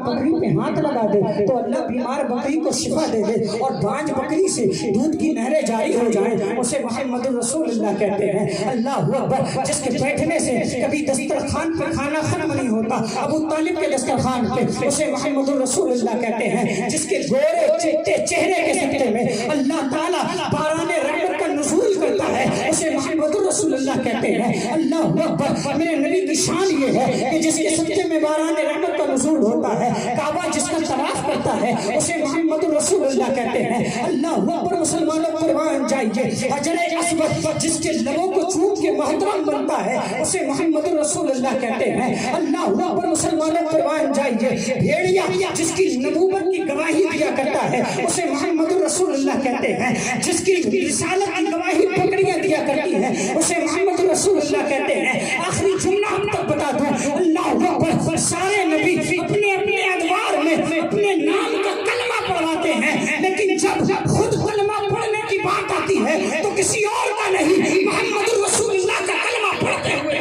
بکری پہ ہاتھ لگا دے تو اللہ بیمار بکری کو شفا دے دے اور بانج بکری سے دودھ کی نہریں جاری ہو جائیں، اسے محمد رسول اللہ کہتے ہیں۔ اللہ اکبر، جس کے بیٹھنے سے کبھی دسترخوان پہ کھانا ختم نہیں ہوتا، ابو طالب کے دسترخوان پہ، اسے محمد رسول اللہ کہتے ہیں۔ جس کے گورے چٹے چہرے کے صدقے میں اللہ تعالیٰ باران رحمت کا نزول کرتا ہے، اسے محمد رسول اللہ کہتے ہیں۔ اللہ اکبر، میرے نبی کی شان یہ ہے کہ جس کے صدقے میں باران رحمت کا نزول ہوتا ہے، کعبہ جس کا طواف کرتا ہے، اسے محمد رسول اللہ کہتے ہیں۔ اللہ اکبر، مسلمانوں قربان جائیے، حجر اسود جس کے لبوں کو چوم کے محترم بنتا ہے، اسے محمد رسول اللہ کہتے ہیں۔ اللہ اکبر، مسلمانوں قربان جائیے، بھیڑیا جس کی نبوت کی گواہی دیا کرتا ہے، اسے محمد رسول اللہ کہتے ہیں۔ جس کی رسالت کی گواہی بکریاں دیا کرتی ہیں، اسے محمد رسول اللہ کہتے ہیں۔ آخری جملہ ہم تک بتا دوں، اللہ اکبر، سارے نبی اپنے اپنے ادوار میں اپنے نام کا کلمہ پڑھاتے ہیں، لیکن جب خود کلمہ پڑھنے کی بات آتی ہے تو کسی اور کا نہیں، محمد رسول اللہ کا کلمہ پڑھتے ہوئے۔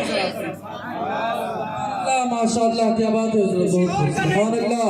ماشاءاللہ، کیا بات ہے، سبحان اللہ،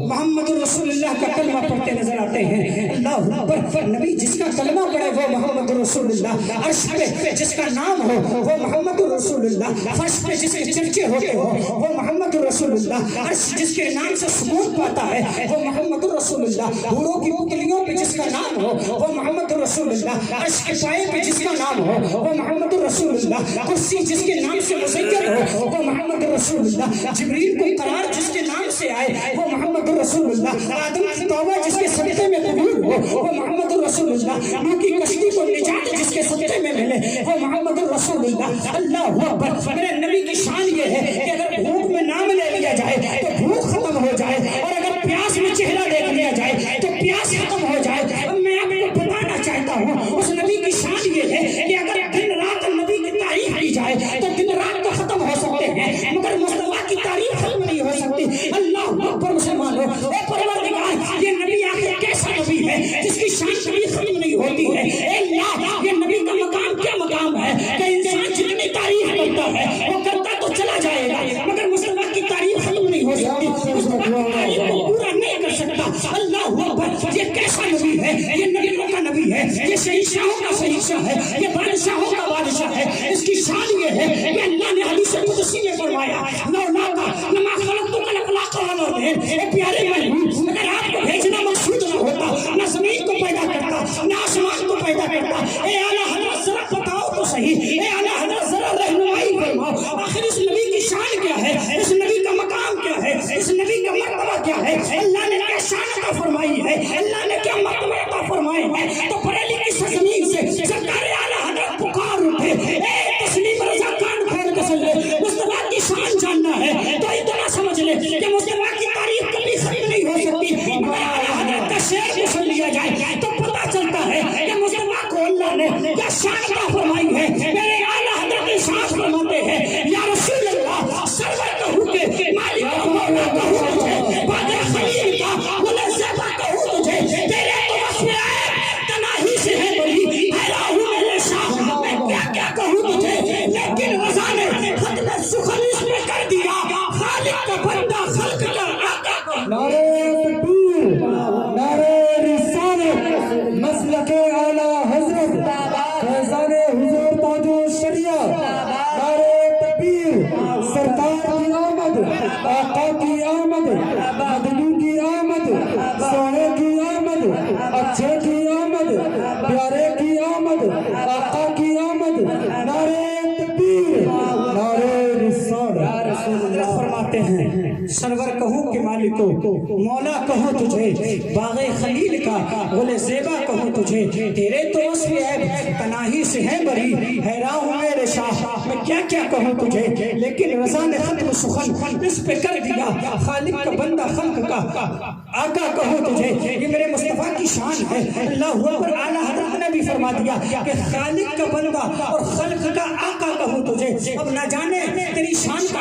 محمد رسول اللہ کا کلمہ پڑھتے نظر آتے ہیں۔ اللہ اکبر، نبی جس کا کلمہ پڑھے وہ محمد رسول اللہ، عرش پہ جس کا نام ہو وہ محمد رسول اللہ، فرش پہ جس کے چرچے ہوتے ہو وہ محمد رسول اللہ، عرش جس کے نام سے سکون پاتا ہے وہ محمد رسول اللہ، حوروں کی پتلیوں پہ جس کا نام ہو وہ محمد رسول اللہ، عرش کے پائے پہ جس کا نام ہو وہ محمد رسول اللہ، کرسی جس کے نام سے مزین ہو وہ محمد رسول اللہ، جبریل کو قرار جس کے نام سے آئے وہ محمد رسول اللہ، آدم کی توبہ جس کے صدقے میں قبول ہو وہ محمد رسول اللہ، نوح کی کشتی کو نجات جس کے صدقے میں ملے وہ محمد رسول اللہ۔ اللہ اکبر، میرے نبی کی شان یہ ہے کہ اگر بھوک میں نام لے لیا جائے تو بھوک ختم ہو جائے، اور اگر پیاس میں چہرہ دیکھ لیا جائے تو پیاس ختم ہو جائے۔ اب میں آپ کو بتانا چاہتا ہوں، اس نبی کی شان یہ ہے کہ اگر دن رات نبی کی تعریف کی جائے تو دن رات تو ختم ہو سکتے ہیں، مگر مصطفیٰ کی تعریف ختم نہیں ہو سکتی۔ اللہ اکبر، مسلمانوں، اے پروردگار، یہ نبی آخر کیسا نبی ہے جس کی شان کبھی ختم نہیں ہوتی ہے؟ اے اللہ، یہ نبی کا مقام کیا مقام ہے کہ انسان جتنی تعریف کرتا ہے وہ کرتا تو چلا جائے گا، مگر مصطفیٰ کی تعریف ختم نہیں ہو سکتی، مصطفیٰ کی تعریف کو پورا نہیں کر سکتا۔ اللہ اکبر، یہ کیسا نبی ہے؟ یہ نبیوں کا نبی ہے، یہ شہنشاہوں کا شہنشاہ ہے، یہ بادشاہوں کا بادشاہ ہے۔ اس کی شان یہ ہے کہ اللہ نے حدیث قدسی میں فرمایا، لولا لما خلقتک الافلاق والارض، اے پیارے محبوب، اگر آپ کو بھیجنا مقصود نہ ہوتا، نہ زمین کو پیدا کرتا نہ آسمان کو پیدا کرتا۔ اے اعلیٰ حضرت ذرا بتاؤ تو صحیح، اے اعلیٰ حضرت ذرا رہنمائی فرماؤ، آخر اس نبی کی شان کیا ہے؟ اس نبی کا مقام کیا ہے؟ اس نبی کا مرتبہ کیا ہے؟ اللہ نے کیا شان عطا فرمائی ہے؟ اللہ نے کیا مرتبہ عطا فرمائے ہیں؟ تو پڑھے لکھے سرزمین سے سرکار اعلیٰ حضرت پکار اٹھے، اے تسلیم رضا کان کھول کے سن لے، مصطفیٰ کی شان جاننا ہے تو اتنا سمجھ لے کہ مصطفیٰ کی تعریف کبھی ختم نہیں ہو سکتی، مگر اعلیٰ حضرت کا شعر کو سن لیا جائے تو پتہ چلتا ہے کہ مصطفیٰ کو اللہ نے کیا شان عطا فرمائی ہے۔ میرے اعلیٰ حضرت ارشاد فرماتے ہیں، یا رسول اللہ، سرور کہوں کہ مالک مولا کہوں تجھے، بادر خلیل کا ملک زیبہ کہوں تجھے، تیرے تو وصف ہے تناہی سے ہے بڑی، حیران ہوں میرے شاہ، میں کیا کیا کہوں تجھے، لیکن رضا نے ختم سخن اس میں کر دیا، خالق کا بندہ خلق کا آقا۔ نعرہ تکبیر، نعرہ رسالت، مسلک اعلیٰ حضرت، فیضان حضور تاج الشریعہ، نعرہ تکبیر، سرکار کی آمد، آقا کی آمد، مدنی کی آمد، سونے کی آمد، اچھے کی آمد، پیارے کی آمد، آقا کی آمد، نعرہ تکبیر، نعرہ رسالت۔ فرماتے ہیں، سرور کہوں کہ مالکو، مولا کہوں تجھے، باغ خلیل کا گل زیبا کہوں تجھے، تیرے تو وصف عیب تناہی سے ہے بری، حیران ہوں میرے شاہ، میں کیا کیا کہوں تجھے، لیکن رضا نے ختم سخن اس پہ کر دیا، خالق کا بندہ خلق کا آقا کہوں تجھے۔ یہ میرے مصطفیٰ کی شان ہے۔ اللہ اکبر، اعلیٰ حضرت نے بھی فرما دیا کہ خالق کا بندہ اور خلق کا آقا کہوں تجھے۔ اب نہ جانے تیری شان کا